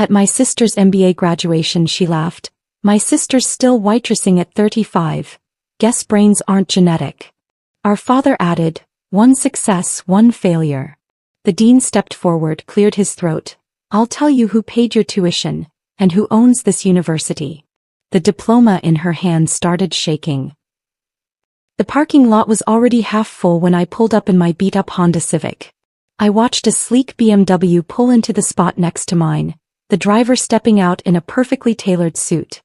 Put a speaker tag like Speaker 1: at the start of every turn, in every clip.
Speaker 1: At my sister's MBA graduation, she laughed. My sister's still waitressing at 35. Guess brains aren't genetic. Our father added, one success, one failure. The dean stepped forward, cleared his throat. I'll tell you who paid your tuition, and who owns this university. The diploma in her hand started shaking. The parking lot was already half full when I pulled up in my beat-up Honda Civic. I watched a sleek BMW pull into the spot next to mine, the driver stepping out in a perfectly tailored suit.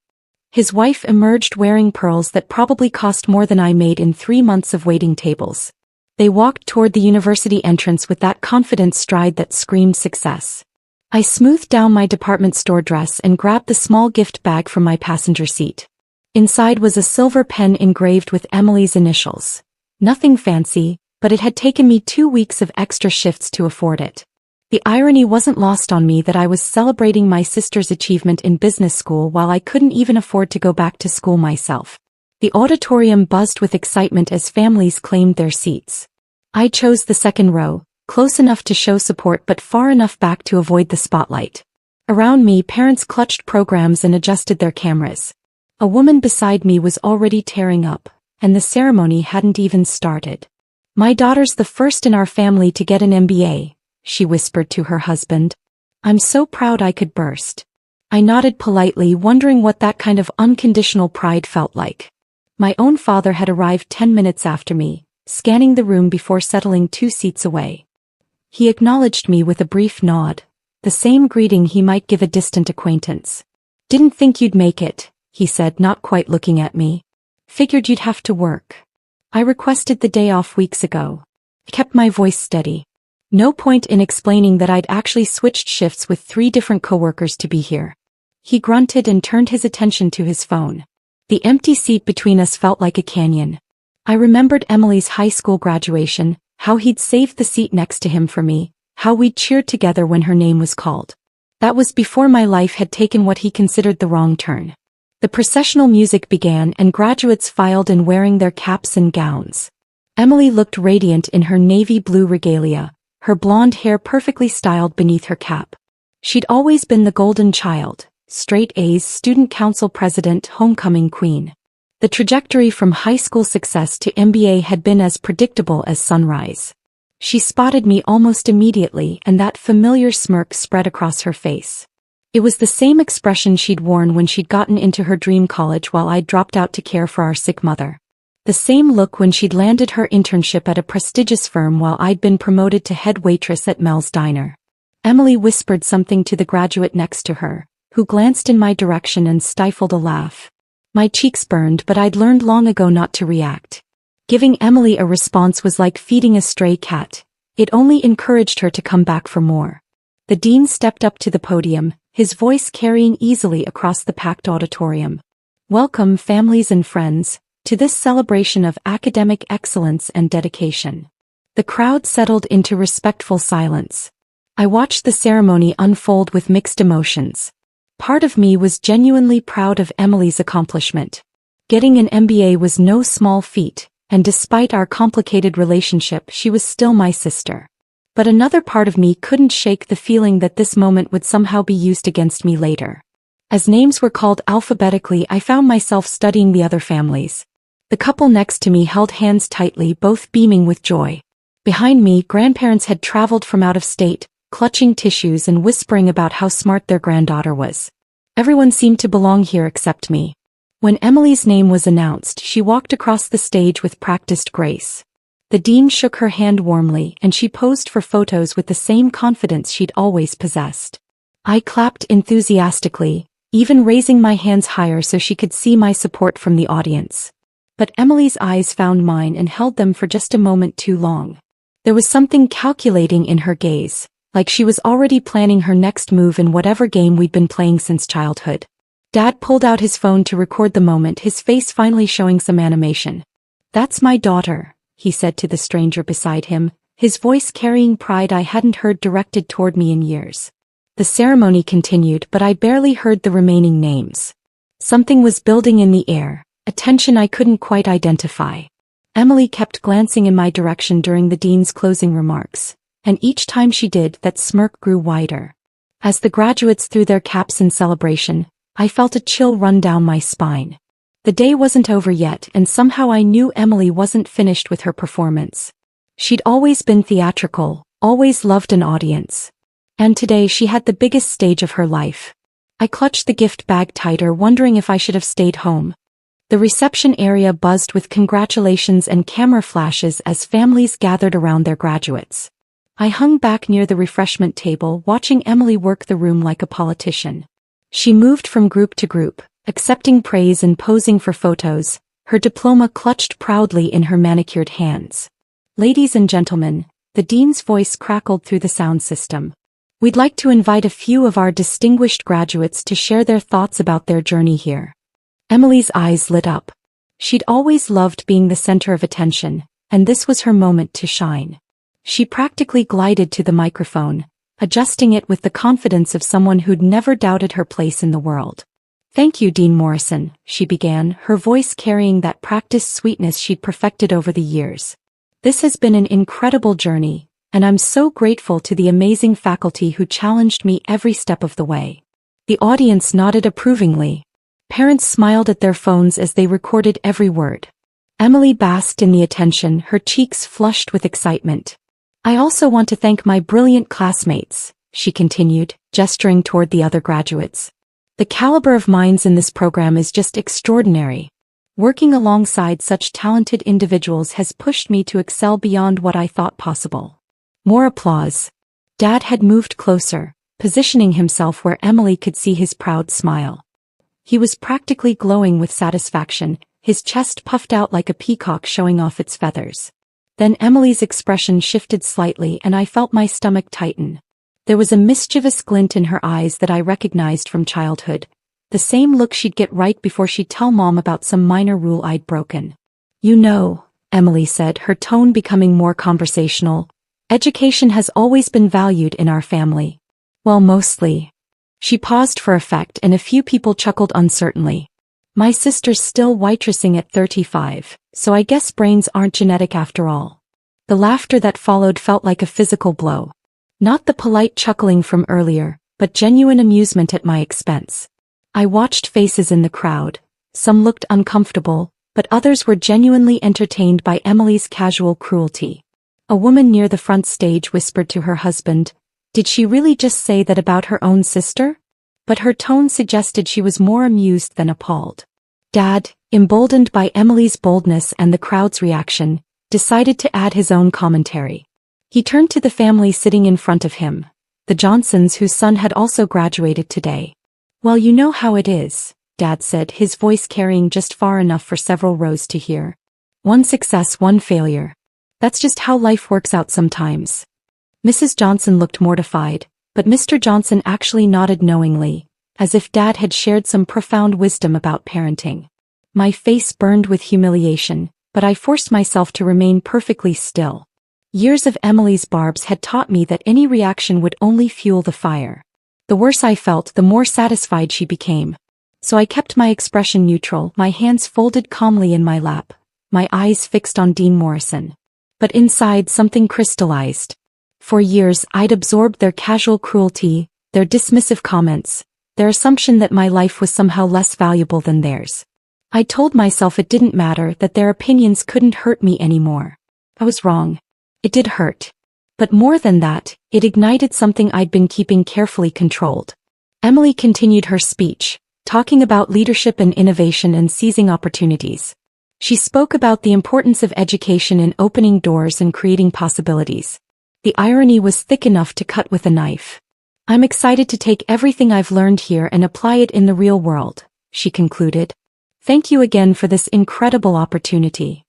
Speaker 1: His wife emerged wearing pearls that probably cost more than I made in 3 months of waiting tables. They walked toward the university entrance with that confident stride that screamed success. I smoothed down my department store dress and grabbed the small gift bag from my passenger seat. Inside was a silver pen engraved with Emily's initials. Nothing fancy, but it had taken me 2 weeks of extra shifts to afford it. The irony wasn't lost on me that I was celebrating my sister's achievement in business school while I couldn't even afford to go back to school myself. The auditorium buzzed with excitement as families claimed their seats. I chose the second row, close enough to show support but far enough back to avoid the spotlight. Around me, parents clutched programs and adjusted their cameras. A woman beside me was already tearing up, and the ceremony hadn't even started. My daughter's the first in our family to get an MBA, she whispered to her husband. I'm so proud I could burst. I nodded politely, wondering what that kind of unconditional pride felt like. My own father had arrived 10 minutes after me, scanning the room before settling 2 seats away. He acknowledged me with a brief nod, the same greeting he might give a distant acquaintance. Didn't think you'd make it, he said, not quite looking at me. Figured you'd have to work. I requested the day off weeks ago. I kept my voice steady. No point in explaining that I'd actually switched shifts with 3 different coworkers to be here. He grunted and turned his attention to his phone. The empty seat between us felt like a canyon. I remembered Emily's high school graduation, how he'd saved the seat next to him for me, how we'd cheered together when her name was called. That was before my life had taken what he considered the wrong turn. The processional music began and graduates filed in wearing their caps and gowns. Emily looked radiant in her navy blue regalia, her blonde hair perfectly styled beneath her cap. She'd always been the golden child, straight A's, student council president, homecoming queen. The trajectory from high school success to MBA had been as predictable as sunrise. She spotted me almost immediately, and that familiar smirk spread across her face. It was the same expression she'd worn when she'd gotten into her dream college while I'd dropped out to care for our sick mother. The same look when she'd landed her internship at a prestigious firm while I'd been promoted to head waitress at Mel's Diner. Emily whispered something to the graduate next to her, who glanced in my direction and stifled a laugh. My cheeks burned, but I'd learned long ago not to react. Giving Emily a response was like feeding a stray cat. It only encouraged her to come back for more. The dean stepped up to the podium, his voice carrying easily across the packed auditorium. Welcome, families and friends, to this celebration of academic excellence and dedication. The crowd settled into respectful silence. I watched the ceremony unfold with mixed emotions. Part of me was genuinely proud of Emily's accomplishment. Getting an MBA was no small feat, and despite our complicated relationship, she was still my sister. But another part of me couldn't shake the feeling that this moment would somehow be used against me later. As names were called alphabetically, I found myself studying the other families. The couple next to me held hands tightly, both beaming with joy. Behind me, grandparents had traveled from out of state, clutching tissues and whispering about how smart their granddaughter was. Everyone seemed to belong here except me. When Emily's name was announced, she walked across the stage with practiced grace. The dean shook her hand warmly, and she posed for photos with the same confidence she'd always possessed. I clapped enthusiastically, even raising my hands higher so she could see my support from the audience. But Emily's eyes found mine and held them for just a moment too long. There was something calculating in her gaze, like she was already planning her next move in whatever game we'd been playing since childhood. Dad pulled out his phone to record the moment, his face finally showing some animation. "That's my daughter," he said to the stranger beside him, his voice carrying pride I hadn't heard directed toward me in years. The ceremony continued, but I barely heard the remaining names. Something was building in the air, a tension I couldn't quite identify. Emily kept glancing in my direction during the dean's closing remarks, and each time she did, that smirk grew wider. As the graduates threw their caps in celebration, I felt a chill run down my spine. The day wasn't over yet, and somehow I knew Emily wasn't finished with her performance. She'd always been theatrical, always loved an audience. And today she had the biggest stage of her life. I clutched the gift bag tighter, wondering if I should have stayed home. The reception area buzzed with congratulations and camera flashes as families gathered around their graduates. I hung back near the refreshment table, watching Emily work the room like a politician. She moved from group to group, accepting praise and posing for photos, her diploma clutched proudly in her manicured hands. "Ladies and gentlemen," the dean's voice crackled through the sound system. "We'd like to invite a few of our distinguished graduates to share their thoughts about their journey here." Emily's eyes lit up. She'd always loved being the center of attention, and this was her moment to shine. She practically glided to the microphone, adjusting it with the confidence of someone who'd never doubted her place in the world. "Thank you, Dean Morrison," she began, her voice carrying that practiced sweetness she'd perfected over the years. "This has been an incredible journey, and I'm so grateful to the amazing faculty who challenged me every step of the way." The audience nodded approvingly. Parents smiled at their phones as they recorded every word. Emily basked in the attention, her cheeks flushed with excitement. "I also want to thank my brilliant classmates," she continued, gesturing toward the other graduates. "The caliber of minds in this program is just extraordinary. Working alongside such talented individuals has pushed me to excel beyond what I thought possible." More applause. Dad had moved closer, positioning himself where Emily could see his proud smile. He was practically glowing with satisfaction, his chest puffed out like a peacock showing off its feathers. Then Emily's expression shifted slightly and I felt my stomach tighten. There was a mischievous glint in her eyes that I recognized from childhood, the same look she'd get right before she'd tell Mom about some minor rule I'd broken. "You know," Emily said, her tone becoming more conversational, "education has always been valued in our family." "Well, mostly." She paused for effect and a few people chuckled uncertainly. "My sister's still waitressing at 35, so I guess brains aren't genetic after all." The laughter that followed felt like a physical blow. Not the polite chuckling from earlier, but genuine amusement at my expense. I watched faces in the crowd. Some looked uncomfortable, but others were genuinely entertained by Emily's casual cruelty. A woman near the front stage whispered to her husband, "Did she really just say that about her own sister?" But her tone suggested she was more amused than appalled. Dad, emboldened by Emily's boldness and the crowd's reaction, decided to add his own commentary. He turned to the family sitting in front of him, the Johnsons whose son had also graduated today. "Well, you know how it is," Dad said, his voice carrying just far enough for several rows to hear. "One success, one failure. That's just how life works out sometimes." Mrs. Johnson looked mortified, but Mr. Johnson actually nodded knowingly, as if Dad had shared some profound wisdom about parenting. My face burned with humiliation, but I forced myself to remain perfectly still. Years of Emily's barbs had taught me that any reaction would only fuel the fire. The worse I felt, the more satisfied she became. So I kept my expression neutral, my hands folded calmly in my lap, my eyes fixed on Dean Morrison. But inside something crystallized. For years I'd absorbed their casual cruelty, their dismissive comments, their assumption that my life was somehow less valuable than theirs. I told myself it didn't matter, that their opinions couldn't hurt me anymore. I was wrong. It did hurt. But more than that, it ignited something I'd been keeping carefully controlled. Emily continued her speech, talking about leadership and innovation and seizing opportunities. She spoke about the importance of education in opening doors and creating possibilities. The irony was thick enough to cut with a knife. "I'm excited to take everything I've learned here and apply it in the real world," she concluded. "Thank you again for this incredible opportunity."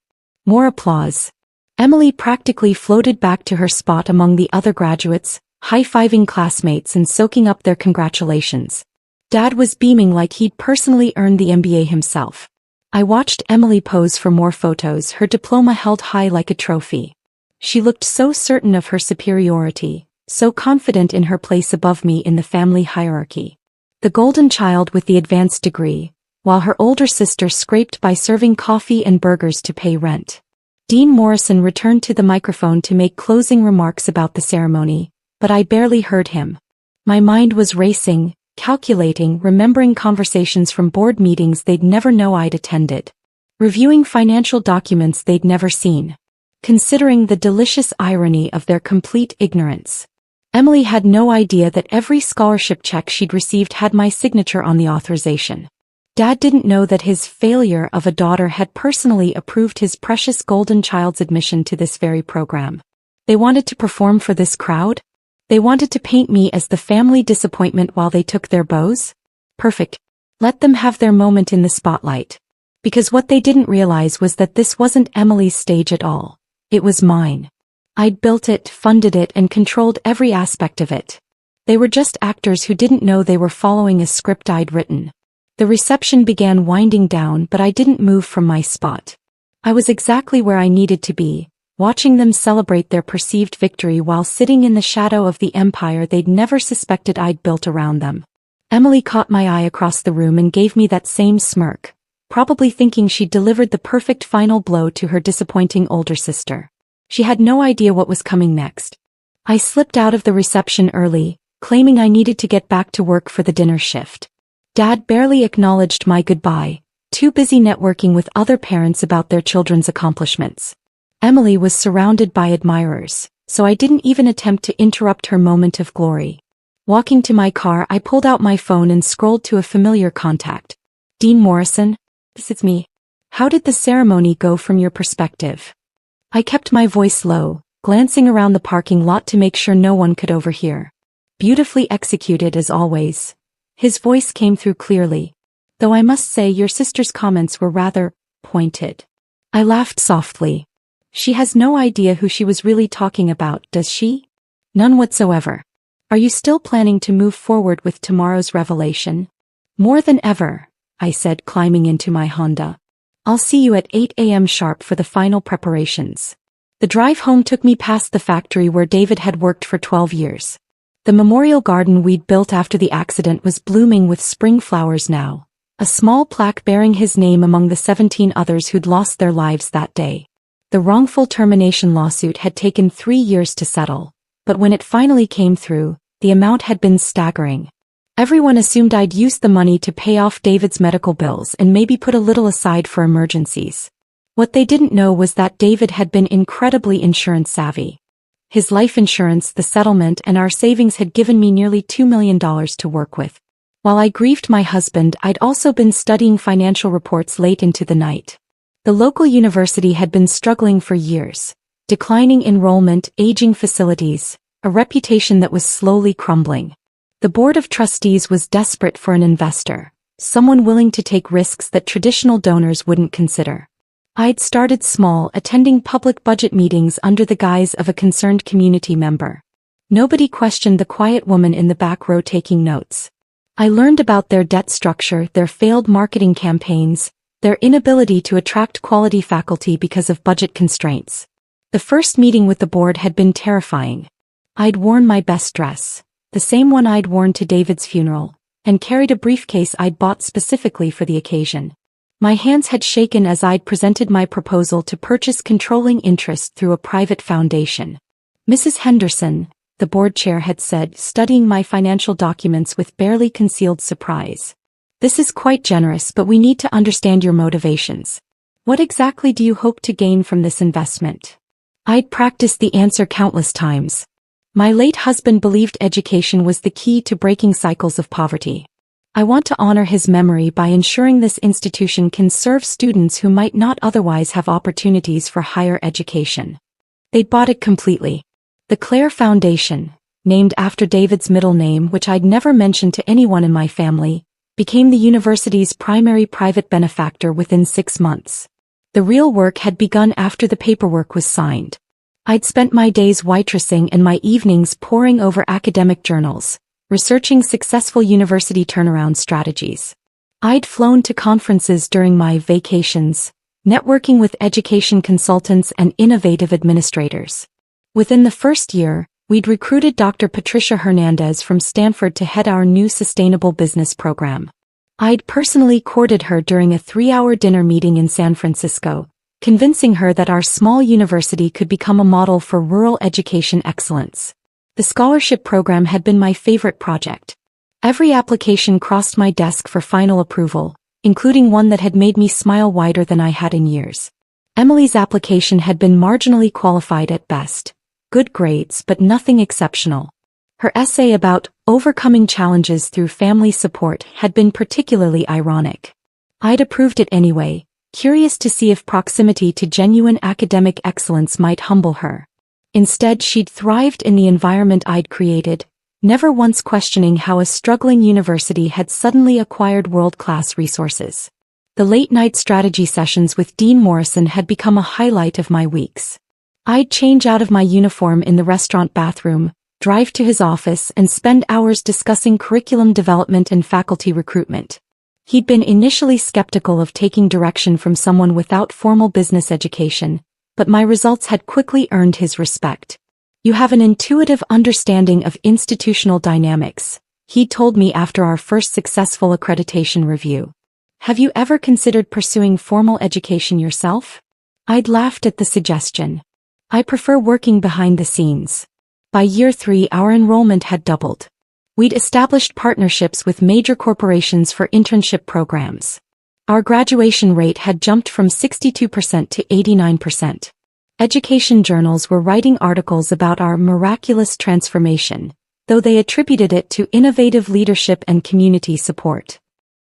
Speaker 1: More applause. Emily practically floated back to her spot among the other graduates, high-fiving classmates and soaking up their congratulations. Dad was beaming like he'd personally earned the MBA himself. I watched Emily pose for more photos, her diploma held high like a trophy. She looked so certain of her superiority, so confident in her place above me in the family hierarchy. The golden child with the advanced degree, while her older sister scraped by serving coffee and burgers to pay rent. Dean Morrison returned to the microphone to make closing remarks about the ceremony, but I barely heard him. My mind was racing, calculating, remembering conversations from board meetings they'd never know I'd attended. Reviewing financial documents they'd never seen. Considering the delicious irony of their complete ignorance. Emily had no idea that every scholarship check she'd received had my signature on the authorization. Dad didn't know that his failure of a daughter had personally approved his precious golden child's admission to this very program. They wanted to perform for this crowd? They wanted to paint me as the family disappointment while they took their bows? Perfect. Let them have their moment in the spotlight. Because what they didn't realize was that this wasn't Emily's stage at all. It was mine. I'd built it, funded it, and controlled every aspect of it. They were just actors who didn't know they were following a script I'd written. The reception began winding down, but I didn't move from my spot. I was exactly where I needed to be, watching them celebrate their perceived victory while sitting in the shadow of the empire they'd never suspected I'd built around them. Emily caught my eye across the room and gave me that same smirk, probably thinking she'd delivered the perfect final blow to her disappointing older sister. She had no idea what was coming next. I slipped out of the reception early, claiming I needed to get back to work for the dinner shift. Dad barely acknowledged my goodbye, too busy networking with other parents about their children's accomplishments. Emily was surrounded by admirers, so I didn't even attempt to interrupt her moment of glory. Walking to my car, I pulled out my phone and scrolled to a familiar contact. Dean Morrison? This is me. How did the ceremony go from your perspective? I kept my voice low, glancing around the parking lot to make sure no one could overhear. Beautifully executed as always. His voice came through clearly. Though I must say your sister's comments were rather pointed. I laughed softly. She has no idea who she was really talking about, does she? None whatsoever. Are you still planning to move forward with tomorrow's revelation? More than ever, I said, climbing into my Honda. I'll see you at 8 a.m. sharp for the final preparations. The drive home took me past the factory where David had worked for 12 years. The memorial garden we'd built after the accident was blooming with spring flowers now, a small plaque bearing his name among the 17 others who'd lost their lives that day. The wrongful termination lawsuit had taken 3 years to settle, but when it finally came through, the amount had been staggering. Everyone assumed I'd used the money to pay off David's medical bills and maybe put a little aside for emergencies. What they didn't know was that David had been incredibly insurance savvy. His life insurance, the settlement, and our savings had given me nearly $2 million to work with. While I grieved my husband, I'd also been studying financial reports late into the night. The local university had been struggling for years. Declining enrollment, aging facilities, a reputation that was slowly crumbling. The board of trustees was desperate for an investor, someone willing to take risks that traditional donors wouldn't consider. I'd started small, attending public budget meetings under the guise of a concerned community member. Nobody questioned the quiet woman in the back row taking notes. I learned about their debt structure, their failed marketing campaigns, their inability to attract quality faculty because of budget constraints. The first meeting with the board had been terrifying. I'd worn my best dress, the same one I'd worn to David's funeral, and carried a briefcase I'd bought specifically for the occasion. My hands had shaken as I'd presented my proposal to purchase controlling interest through a private foundation. Mrs. Henderson, the board chair had said, studying my financial documents with barely concealed surprise. This is quite generous, but we need to understand your motivations. What exactly do you hope to gain from this investment? I'd practiced the answer countless times. My late husband believed education was the key to breaking cycles of poverty. I want to honor his memory by ensuring this institution can serve students who might not otherwise have opportunities for higher education. They'd bought it completely. The Clare Foundation, named after David's middle name, which I'd never mentioned to anyone in my family, became the university's primary private benefactor within 6 months. The real work had begun after the paperwork was signed. I'd spent my days waitressing and my evenings poring over academic journals, researching successful university turnaround strategies. I'd flown to conferences during my vacations, networking with education consultants and innovative administrators. Within the first year, we'd recruited Dr. Patricia Hernandez from Stanford to head our new sustainable business program. I'd personally courted her during a 3-hour dinner meeting in San Francisco, convincing her that our small university could become a model for rural education excellence. The scholarship program had been my favorite project. Every application crossed my desk for final approval, including one that had made me smile wider than I had in years. Emily's application had been marginally qualified at best. Good grades but nothing exceptional. Her essay about overcoming challenges through family support had been particularly ironic. I'd approved it anyway, curious to see if proximity to genuine academic excellence might humble her. Instead, she'd thrived in the environment I'd created, never once questioning how a struggling university had suddenly acquired world-class resources. The late-night strategy sessions with Dean Morrison had become a highlight of my weeks. I'd change out of my uniform in the restaurant bathroom, drive to his office and spend hours discussing curriculum development and faculty recruitment. He'd been initially skeptical of taking direction from someone without formal business education, but my results had quickly earned his respect. "You have an intuitive understanding of institutional dynamics," he told me after our first successful accreditation review. "Have you ever considered pursuing formal education yourself?" I'd laughed at the suggestion. "I prefer working behind the scenes." By year 3, our enrollment had doubled. We'd established partnerships with major corporations for internship programs. Our graduation rate had jumped from 62% to 89%. Education journals were writing articles about our miraculous transformation, though they attributed it to innovative leadership and community support.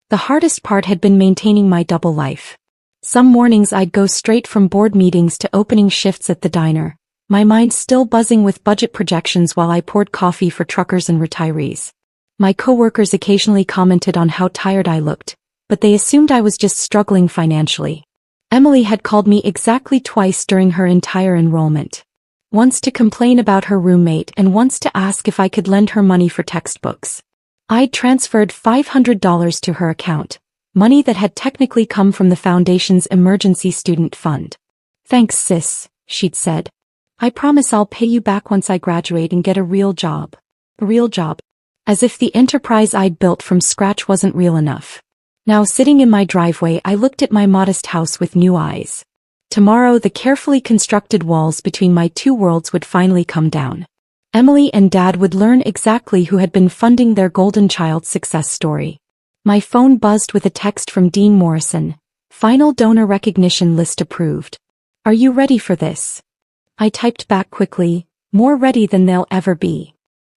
Speaker 1: The hardest part had been maintaining my double life. Some mornings I'd go straight from board meetings to opening shifts at the diner, my mind still buzzing with budget projections while I poured coffee for truckers and retirees. My coworkers occasionally commented on how tired I looked, but they assumed I was just struggling financially. Emily had called me exactly twice during her entire enrollment. Once to complain about her roommate and once to ask if I could lend her money for textbooks. I'd transferred $500 to her account, money that had technically come from the foundation's emergency student fund. "Thanks, sis," she'd said. "I promise I'll pay you back once I graduate and get a real job." A real job. As if the enterprise I'd built from scratch wasn't real enough. Now sitting in my driveway, I looked at my modest house with new eyes. Tomorrow the carefully constructed walls between my two worlds would finally come down. Emily and Dad would learn exactly who had been funding their golden child's success story. My phone buzzed with a text from Dean Morrison. "Final donor recognition list approved. Are you ready for this?" I typed back quickly, "More ready than they'll ever be."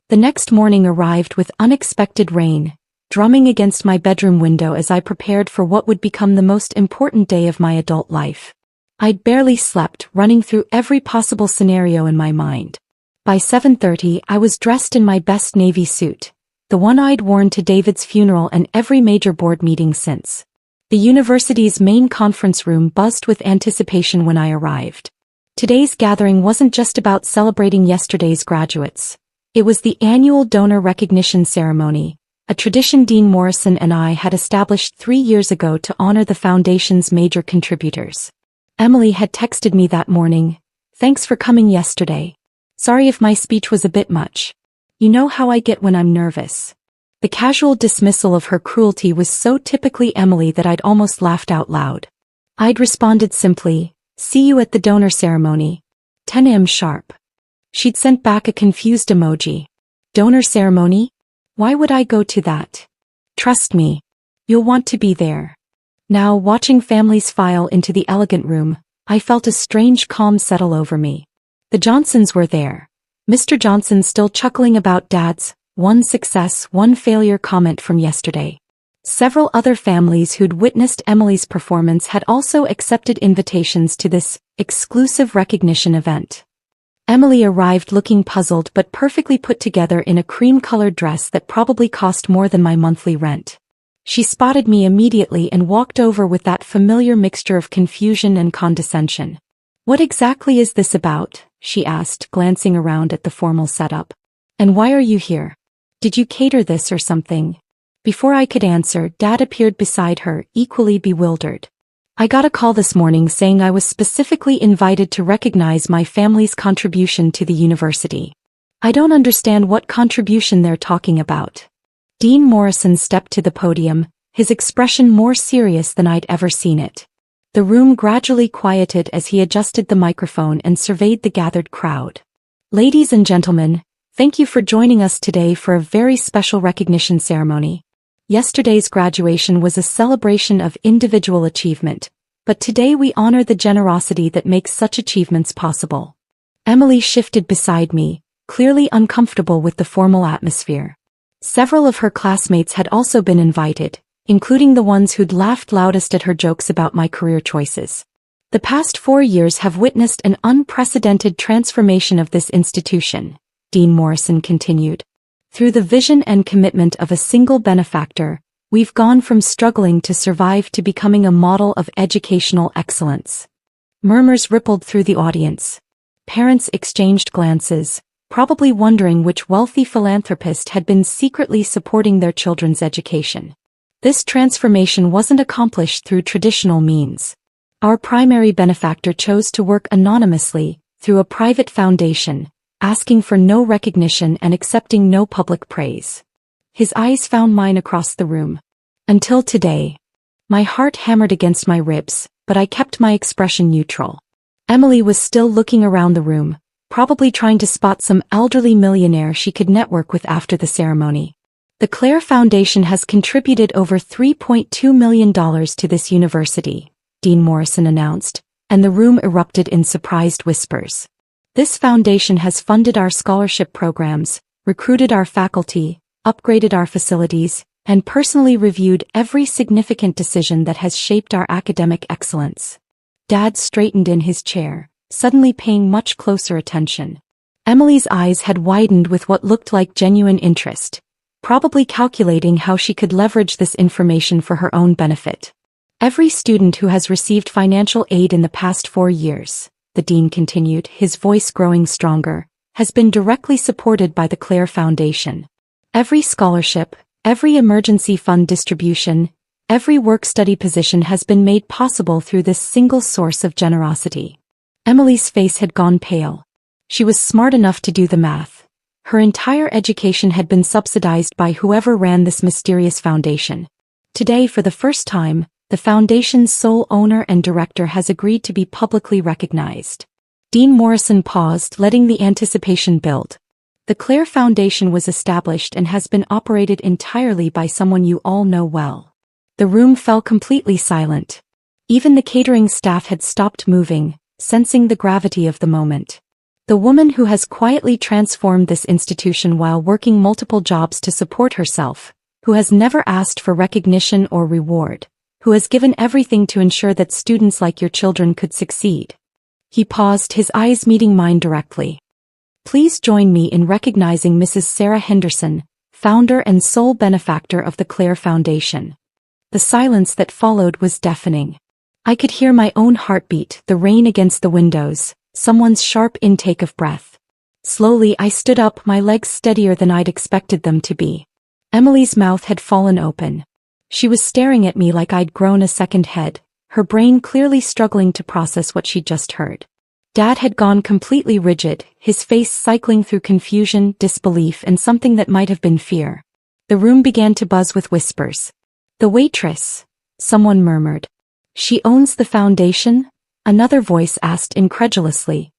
Speaker 1: The next morning arrived with unexpected rain, drumming against my bedroom window as I prepared for what would become the most important day of my adult life. I'd barely slept, running through every possible scenario in my mind. By 7:30, I was dressed in my best navy suit, the one I'd worn to David's funeral and every major board meeting since. The university's main conference room buzzed with anticipation when I arrived. Today's gathering wasn't just about celebrating yesterday's graduates. It was the annual donor recognition ceremony, a tradition Dean Morrison and I had established 3 years ago to honor the foundation's major contributors. Emily had texted me that morning, "Thanks for coming yesterday. Sorry if my speech was a bit much. You know how I get when I'm nervous." The casual dismissal of her cruelty was so typically Emily that I'd almost laughed out loud. I'd responded simply, "See you at the donor ceremony. 10 a.m. sharp." She'd sent back a confused emoji. "Donor ceremony? Why would I go to that? Trust me. You'll want to be there." Now, watching families file into the elegant room, I felt a strange calm settle over me. The Johnsons were there. Mr. Johnson still chuckling about Dad's "one success, one failure" comment from yesterday. Several other families who'd witnessed Emily's performance had also accepted invitations to this exclusive recognition event. Emily arrived looking puzzled but perfectly put together in a cream-colored dress that probably cost more than my monthly rent. She spotted me immediately and walked over with that familiar mixture of confusion and condescension. "What exactly is this about?" she asked, glancing around at the formal setup. "And why are you here? Did you cater this or something?" Before I could answer, Dad appeared beside her, equally bewildered. "I got a call this morning saying I was specifically invited to recognize my family's contribution to the university. I don't understand what contribution they're talking about." Dean Morrison stepped to the podium, his expression more serious than I'd ever seen it. The room gradually quieted as he adjusted the microphone and surveyed the gathered crowd. "Ladies and gentlemen, Thank you for joining us today for a very special recognition ceremony. Yesterday's graduation was a celebration of individual achievement, but today we honor the generosity that makes such achievements possible. Emily shifted beside me, clearly uncomfortable with the formal atmosphere. Several of her classmates had also been invited, including the ones who'd laughed loudest at her jokes about my career choices. The past 4 years have witnessed an unprecedented transformation of this institution, Dean Morrison continued. Through the vision and commitment of a single benefactor, we've gone from struggling to survive to becoming a model of educational excellence. Murmurs rippled through the audience. Parents exchanged glances, probably wondering which wealthy philanthropist had been secretly supporting their children's education. This transformation wasn't accomplished through traditional means. Our primary benefactor chose to work anonymously, through a private foundation, asking for no recognition and accepting no public praise. His eyes found mine across the room. Until today. My heart hammered against my ribs, but I kept my expression neutral. Emily was still looking around the room, probably trying to spot some elderly millionaire she could network with after the ceremony. The Clare Foundation has contributed over $3.2 million to this university, Dean Morrison announced, and the room erupted in surprised whispers. This foundation has funded our scholarship programs, recruited our faculty, upgraded our facilities, and personally reviewed every significant decision that has shaped our academic excellence. Dad straightened in his chair, suddenly paying much closer attention. Emily's eyes had widened with what looked like genuine interest, probably calculating how she could leverage this information for her own benefit. Every student who has received financial aid in the past 4 years, the dean continued, his voice growing stronger, has been directly supported by the Clare Foundation. Every scholarship, every emergency fund distribution, every work-study position has been made possible through this single source of generosity. Emily's face had gone pale. She was smart enough to do the math. Her entire education had been subsidized by whoever ran this mysterious foundation. Today, for the first time, the foundation's sole owner and director has agreed to be publicly recognized. Dean Morrison paused, letting the anticipation build. The Clare Foundation was established and has been operated entirely by someone you all know well. The room fell completely silent. Even the catering staff had stopped moving, sensing the gravity of the moment. The woman who has quietly transformed this institution while working multiple jobs to support herself, who has never asked for recognition or reward, who has given everything to ensure that students like your children could succeed. He paused, his eyes meeting mine directly. Please join me in recognizing Mrs. Sarah Henderson, founder and sole benefactor of the Clare Foundation. The silence that followed was deafening. I could hear my own heartbeat, the rain against the windows, someone's sharp intake of breath. Slowly I stood up, my legs steadier than I'd expected them to be. Emily's mouth had fallen open. She was staring at me like I'd grown a second head, her brain clearly struggling to process what she'd just heard. Dad had gone completely rigid, his face cycling through confusion, disbelief, and something that might have been fear. The room began to buzz with whispers. The waitress, someone murmured. She owns the foundation? Another voice asked incredulously.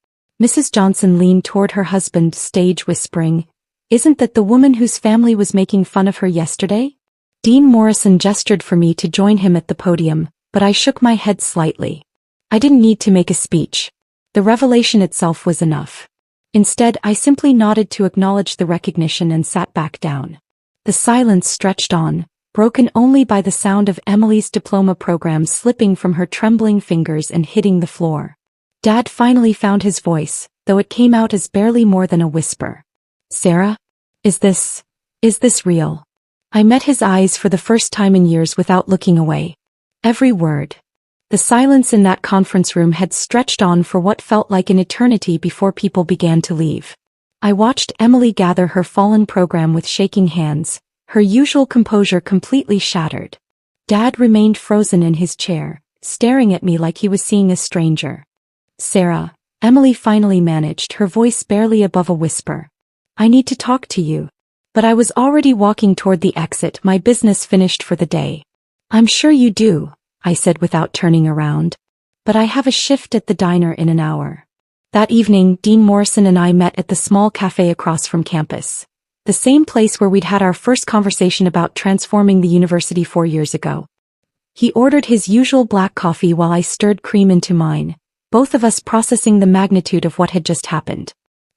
Speaker 1: Mrs. Johnson leaned toward her husband, stage whispering, Isn't that the woman whose family was making fun of her yesterday? Dean Morrison gestured for me to join him at the podium, but I shook my head slightly. I didn't need to make a speech. The revelation itself was enough. Instead, I simply nodded to acknowledge the recognition and sat back down. The silence stretched on, broken only by the sound of Emily's diploma program slipping from her trembling fingers and hitting the floor. Dad finally found his voice, though it came out as barely more than a whisper. Sarah? Is this real? I met his eyes for the first time in years without looking away. Every word. The silence in that conference room had stretched on for what felt like an eternity before people began to leave. I watched Emily gather her fallen program with shaking hands, her usual composure completely shattered. Dad remained frozen in his chair, staring at me like he was seeing a stranger. Sarah, Emily finally managed, her voice barely above a whisper. I need to talk to you. But I was already walking toward the exit, my business finished for the day. I'm sure you do, I said without turning around. But I have a shift at the diner in an hour. That evening, Dean Morrison and I met at the small cafe across from campus. The same place where we'd had our first conversation about transforming the university 4 years ago. He ordered his usual black coffee while I stirred cream into mine, both of us processing the magnitude of what had just happened.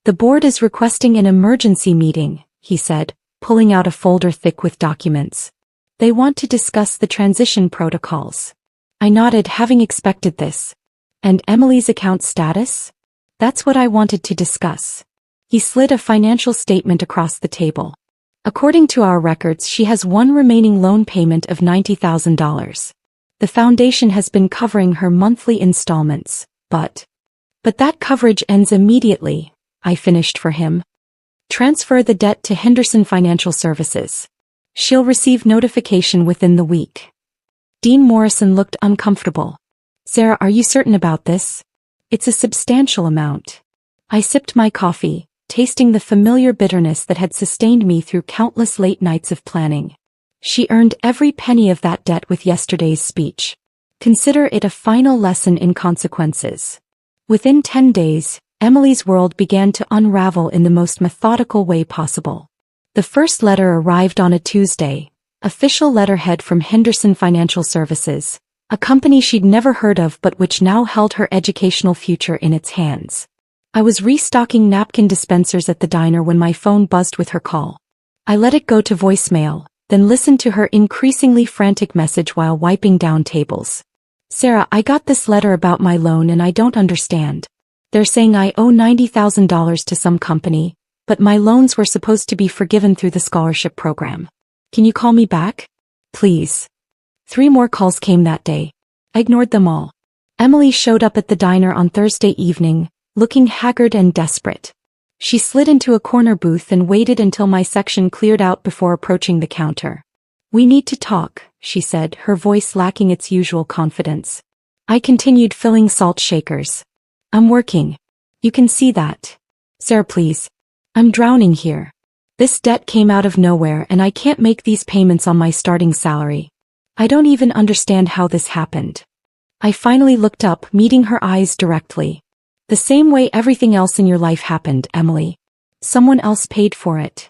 Speaker 1: "The board is requesting an emergency meeting," he said, pulling out a folder thick with documents. "They want to discuss the transition protocols." I nodded, having expected this. "And Emily's account status?" "That's what I wanted to discuss." He slid a financial statement across the table. "According to our records, she has one remaining loan payment of $90,000. The foundation has been covering her monthly installments, but that coverage ends immediately," I finished for him. "Transfer the debt to Henderson Financial Services. She'll receive notification within the week." Dean Morrison looked uncomfortable. "Sarah, are you certain about this? It's a substantial amount." I sipped my coffee, tasting the familiar bitterness that had sustained me through countless late nights of planning. She earned every penny of that debt with yesterday's speech. Consider it a final lesson in consequences. Within 10 days, Emily's world began to unravel in the most methodical way possible. The first letter arrived on a Tuesday, official letterhead from Henderson Financial Services, a company she'd never heard of but which now held her educational future in its hands. I was restocking napkin dispensers at the diner when my phone buzzed with her call. I let it go to voicemail, then listened to her increasingly frantic message while wiping down tables. "Sarah, I got this letter about my loan and I don't understand. They're saying I owe $90,000 to some company, but my loans were supposed to be forgiven through the scholarship program. Can you call me back? Please." 3 more calls came that day. I ignored them all. Emily showed up at the diner on Thursday evening, looking haggard and desperate. She slid into a corner booth and waited until my section cleared out before approaching the counter. "We need to talk," she said, her voice lacking its usual confidence. I continued filling salt shakers. "I'm working. You can see that. Sarah, please. I'm drowning here. This debt came out of nowhere and I can't make these payments on my starting salary. I don't even understand how this happened." I finally looked up, meeting her eyes directly. "The same way everything else in your life happened, Emily. Someone else paid for it."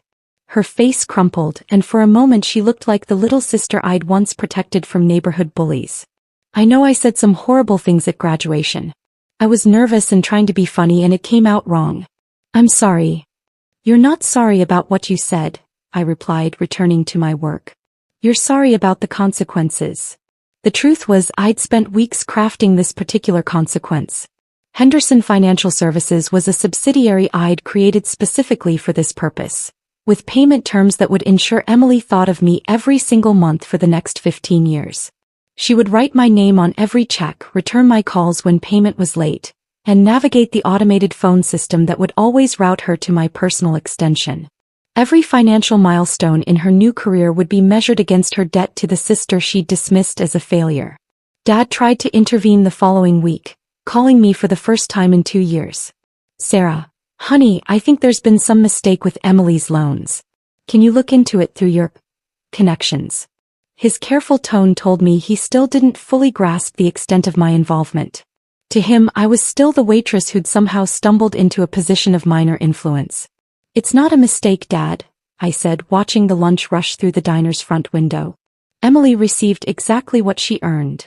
Speaker 1: Her face crumpled, and for a moment she looked like the little sister I'd once protected from neighborhood bullies. "I know I said some horrible things at graduation. I was nervous and trying to be funny and it came out wrong. I'm sorry." "You're not sorry about what you said," I replied, returning to my work. "You're sorry about the consequences." The truth was I'd spent weeks crafting this particular consequence. Henderson Financial Services was a subsidiary I'd created specifically for this purpose, with payment terms that would ensure Emily thought of me every single month for the next 15 years. She would write my name on every check, return my calls when payment was late, and navigate the automated phone system that would always route her to my personal extension. Every financial milestone in her new career would be measured against her debt to the sister she'd dismissed as a failure. Dad tried to intervene the following week, calling me for the first time in 2 years. "Sarah, honey, I think there's been some mistake with Emily's loans. Can you look into it through your connections?" His careful tone told me he still didn't fully grasp the extent of my involvement. To him, I was still the waitress who'd somehow stumbled into a position of minor influence. "It's not a mistake, Dad," I said, watching the lunch rush through the diner's front window. "Emily received exactly what she earned.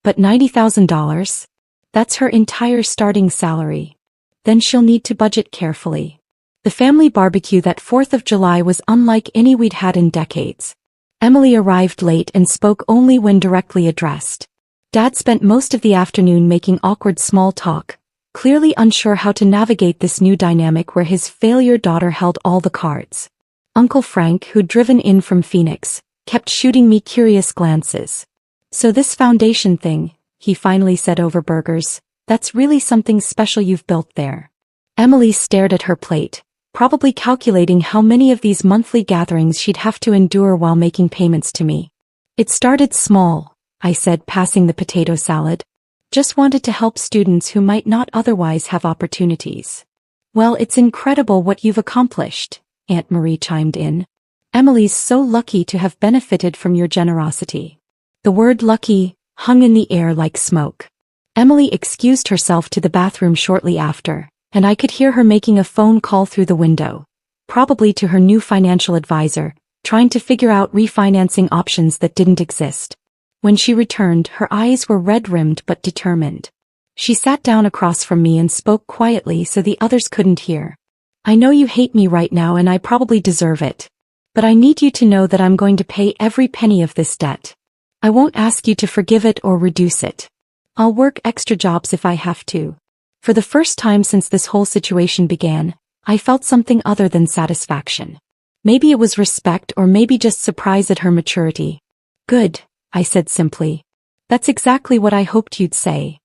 Speaker 1: But $90,000? That's her entire starting salary. Then she'll need to budget carefully." The family barbecue that 4th of July was unlike any we'd had in decades. Emily arrived late and spoke only when directly addressed. Dad spent most of the afternoon making awkward small talk, clearly unsure how to navigate this new dynamic where his failure daughter held all the cards. Uncle Frank, who'd driven in from Phoenix, kept shooting me curious glances. "So this foundation thing," he finally said over burgers, "that's really something special you've built there." Emily stared at her plate, probably calculating how many of these monthly gatherings she'd have to endure while making payments to me. "It started small," I said, passing the potato salad. "Just wanted to help students who might not otherwise have opportunities." "Well, it's incredible what you've accomplished," Aunt Marie chimed in. "Emily's so lucky to have benefited from your generosity." The word lucky hung in the air like smoke. Emily excused herself to the bathroom shortly after, and I could hear her making a phone call through the window, probably to her new financial advisor, trying to figure out refinancing options that didn't exist. When she returned, her eyes were red-rimmed but determined. She sat down across from me and spoke quietly so the others couldn't hear. "I know you hate me right now and I probably deserve it. But I need you to know that I'm going to pay every penny of this debt. I won't ask you to forgive it or reduce it. I'll work extra jobs if I have to." For the first time since this whole situation began, I felt something other than satisfaction. Maybe it was respect or maybe just surprise at her maturity. "Good," I said simply. "That's exactly what I hoped you'd say."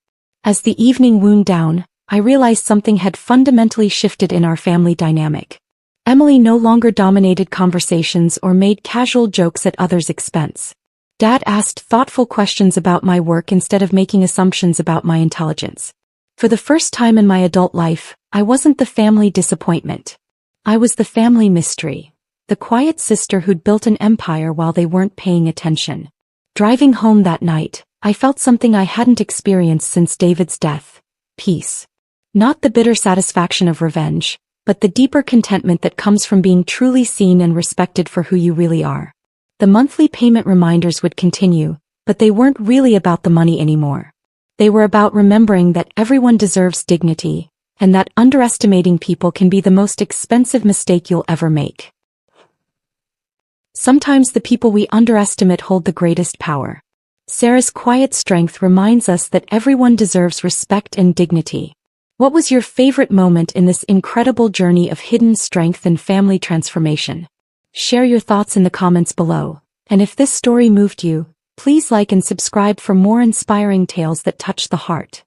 Speaker 1: As the evening wound down, I realized something had fundamentally shifted in our family dynamic. Emily no longer dominated conversations or made casual jokes at others' expense. Dad asked thoughtful questions about my work instead of making assumptions about my intelligence. For the first time in my adult life, I wasn't the family disappointment. I was the family mystery, the quiet sister who'd built an empire while they weren't paying attention. Driving home that night, I felt something I hadn't experienced since David's death: peace. Not the bitter satisfaction of revenge, but the deeper contentment that comes from being truly seen and respected for who you really are. The monthly payment reminders would continue, but they weren't really about the money anymore. They were about remembering that everyone deserves dignity, and that underestimating people can be the most expensive mistake you'll ever make. Sometimes the people we underestimate hold the greatest power. Sarah's quiet strength reminds us that everyone deserves respect and dignity. What was your favorite moment in this incredible journey of hidden strength and family transformation? Share your thoughts in the comments below, and if this story moved you, please like and subscribe for more inspiring tales that touch the heart.